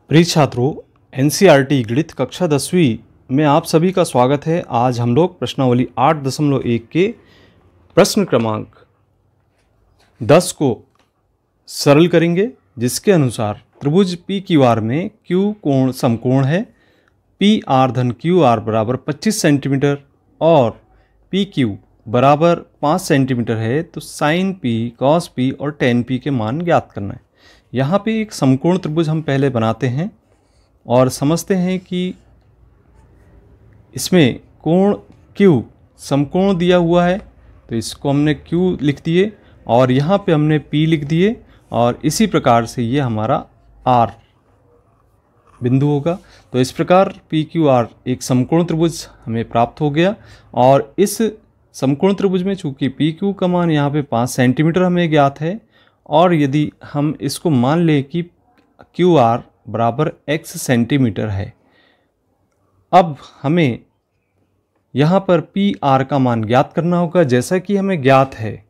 प्रिय छात्रों, एनसीईआरटी गणित कक्षा 10वीं में आप सभी का स्वागत है। आज हम लोग प्रश्नावली 8.1 के प्रश्न क्रमांक 10 को सरल करेंगे, जिसके अनुसार त्रिभुज पी क्यू आर में क्यू कोण समकोण है, पी आर धन क्यू आर बराबर 25 सेंटीमीटर और पी क्यू बराबर 5 सेंटीमीटर है, तो साइन पी, कॉस पी और टेन पी के मान ज्ञात करना है। यहाँ पे एक समकोण त्रिभुज हम पहले बनाते हैं और समझते हैं कि इसमें कोण Q समकोण दिया हुआ है, तो इसको हमने Q लिख दिए और यहाँ पे हमने P लिख दिए और इसी प्रकार से ये हमारा R बिंदु होगा। तो इस प्रकार PQR एक समकोण त्रिभुज हमें प्राप्त हो गया। और इस समकोण त्रिभुज में चूंकि PQ का मान यहाँ पे 5 सेंटीमीटर हमें ज्ञात है और यदि हम इसको मान लें कि QR बराबर x सेंटीमीटर है, अब हमें यहाँ पर PR का मान ज्ञात करना होगा। जैसा कि हमें ज्ञात है,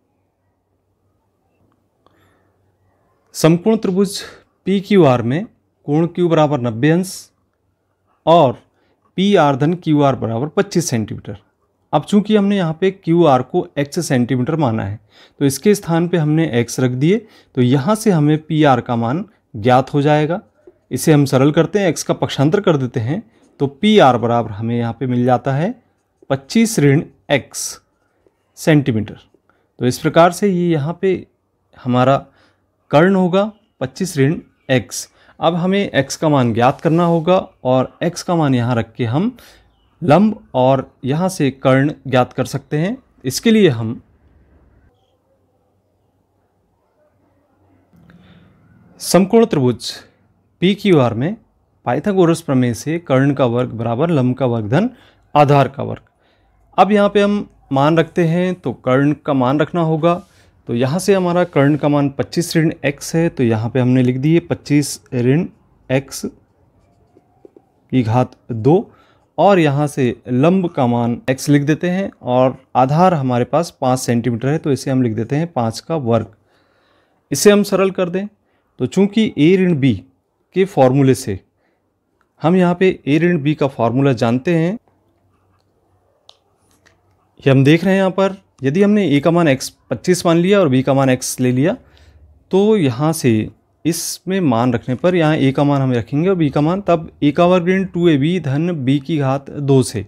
समकोण त्रिभुज PQR में कोण Q बराबर 90 अंश और PR धन QR बराबर 25 सेंटीमीटर। अब चूंकि हमने यहाँ पे QR को x सेंटीमीटर माना है, तो इसके स्थान पे हमने x रख दिए, तो यहाँ से हमें PR का मान ज्ञात हो जाएगा। इसे हम सरल करते हैं, x का पक्षांतर कर देते हैं, तो PR बराबर हमें यहाँ पे मिल जाता है 25 ऋण x सेंटीमीटर। तो इस प्रकार से ये यहाँ पे हमारा कर्ण होगा 25 ऋण x। अब हमें x का मान ज्ञात करना होगा और x का मान यहाँ रख के हम लंब और यहाँ से कर्ण ज्ञात कर सकते हैं। इसके लिए हम समकोण त्रिभुज PQR में पाइथागोरस प्रमेय से कर्ण का वर्ग बराबर लंब का वर्ग धन आधार का वर्ग। अब यहाँ पे हम मान रखते हैं, तो कर्ण का मान रखना होगा। तो यहाँ से हमारा कर्ण का मान 25 ऋण x है, तो यहाँ पे हमने लिख दिए 25 ऋण x की घात 2 और यहाँ से लंब का मान x लिख देते हैं और आधार हमारे पास 5 सेंटीमीटर है, तो इसे हम लिख देते हैं 5 का वर्ग। इसे हम सरल कर दें, तो चूंकि a ऋण b के फॉर्मूले से हम यहाँ पे a ऋण b का फॉर्मूला जानते हैं। ये हम देख रहे हैं यहाँ पर, यदि हमने a का मान x 25 मान लिया और b का मान x ले लिया, तो यहाँ से इसमें मान रखने पर यहाँ a का मान हमें रखेंगे और b का मान, तब a का वर्ग ऋण 2ab धन b की घात 2 से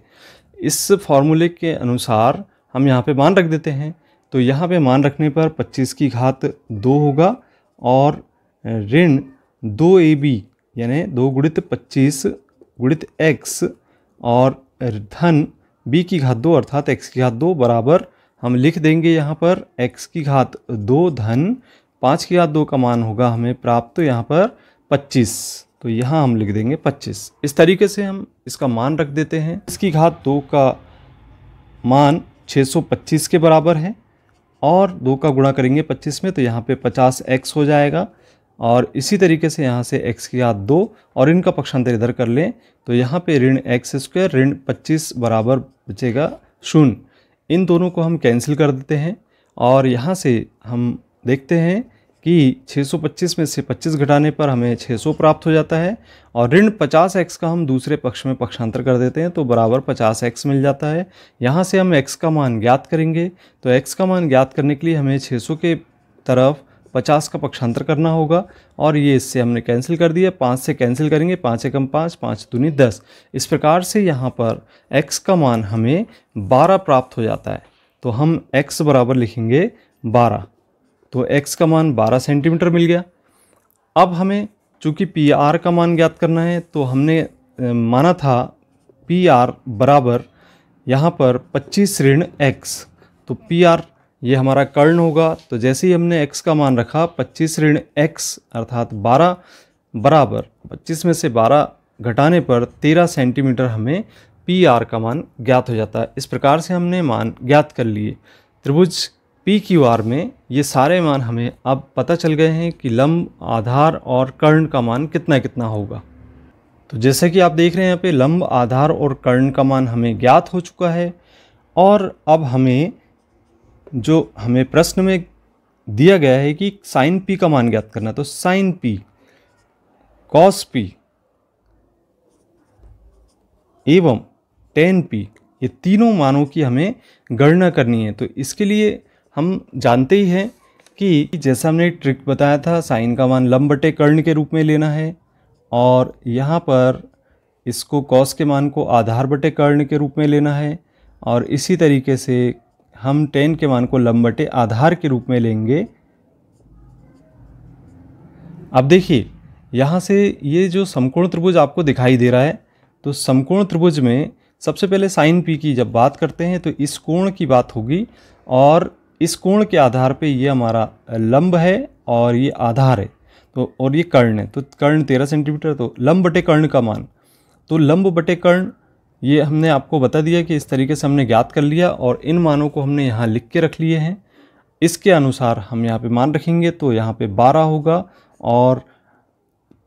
इस फॉर्मूले के अनुसार हम यहाँ पे मान रख देते हैं। तो यहाँ पे मान रखने पर 25 की घात 2 होगा और ऋण 2ab यानी 2 गुणित 25 गुणित x और धन b की घात 2 अर्थात x की घात 2 बराबर हम लिख देंगे यहाँ पर x की घात 2 धन 5 की घात 2 का मान होगा हमें प्राप्त, तो यहाँ पर 25, तो यहाँ हम लिख देंगे 25। इस तरीके से हम इसका मान रख देते हैं। इसकी घात 2 का मान 625 के बराबर है और 2 का गुणा करेंगे 25 में, तो यहाँ पे 50x हो जाएगा। और इसी तरीके से यहाँ से x की घात 2 और इनका पक्षांतर इधर कर लें, तो यहाँ पे ऋण x स्क्वायर ऋण 25 बराबर बचेगा 0। इन दोनों को हम कैंसिल कर देते हैं और यहाँ से हम देखते हैं कि 625 में से 25 घटाने पर हमें 600 प्राप्त हो जाता है और ऋण 50x का हम दूसरे पक्ष में पक्षांतर कर देते हैं, तो बराबर 50x मिल जाता है। यहाँ से हम x का मान ज्ञात करेंगे, तो x का मान ज्ञात करने के लिए हमें 600 के तरफ 50 का पक्षांतर करना होगा और ये इससे हमने कैंसिल कर दिया। 5 से कैंसिल करेंगे, 5 एकम 5, 5 दूनी 10। इस प्रकार से यहाँ पर x का मान हमें 12 प्राप्त हो जाता है, तो हम x बराबर लिखेंगे 12। तो x का मान 12 सेंटीमीटर मिल गया। अब हमें चूंकि PR का मान ज्ञात करना है, तो हमने माना था PR बराबर यहाँ पर 25 ऋण x, तो PR ये हमारा कर्ण होगा। तो जैसे ही हमने x का मान रखा 25 ऋण x अर्थात 12 बराबर 25 में से 12 घटाने पर 13 सेंटीमीटर हमें PR का मान ज्ञात हो जाता है। इस प्रकार से हमने मान ज्ञात कर लिए। त्रिभुज PQR में ये सारे मान हमें अब पता चल गए हैं कि लंब, आधार और कर्ण का मान कितना कितना होगा। तो जैसे कि आप देख रहे हैं यहाँ पे लंब, आधार और कर्ण का मान हमें ज्ञात हो चुका है और अब हमें जो हमें प्रश्न में दिया गया है कि साइन P का मान ज्ञात करना, तो साइन P, कॉस P एवं tan p, ये तीनों मानों की हमें गणना करनी है। तो इसके लिए हम जानते ही हैं कि जैसा हमने ट्रिक बताया था, साइन का मान लंब बटे कर्ण के रूप में लेना है, और यहाँ पर इसको कॉस के मान को आधार बटे कर्ण के रूप में लेना है, और इसी तरीके से हम tan के मान को लंब बटे आधार के रूप में लेंगे। अब देखिए यहाँ से ये जो समकोण त्रिभुज आपको दिखाई दे रहा है, तो समकोण त्रिभुज में सबसे पहले साइन पी की जब बात करते हैं तो इस कोण की बात होगी, और इस कोण के आधार पे ये हमारा लंब है और ये आधार है, तो और ये कर्ण है। तो कर्ण 13 सेंटीमीटर, तो लंब बटे कर्ण का मान, तो लंब बटे कर्ण ये हमने आपको बता दिया कि इस तरीके से हमने ज्ञात कर लिया, और इन मानों को हमने यहाँ लिख के रख लिए हैं। इसके अनुसार हम यहाँ पे मान रखेंगे, तो यहाँ पे 12 होगा और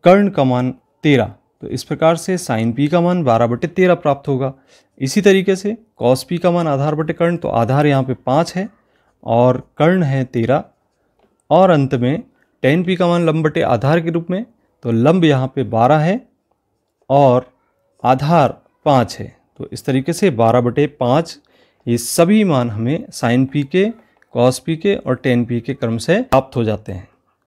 कर्ण का मान 13। तो इस प्रकार से साइन पी का मान 12/13 प्राप्त होगा। इसी तरीके से कॉस पी का मान आधार बटे कर्ण, तो आधार यहाँ पे 5 है और कर्ण है 13, और अंत में tan पी का मान लंब बटे आधार के रूप में, तो लंब यहाँ पे 12 है और आधार 5 है। तो इस तरीके से 12/5 ये सभी मान हमें साइन पी के, कॉस पी के और tan पी के क्रम से प्राप्त हो जाते हैं।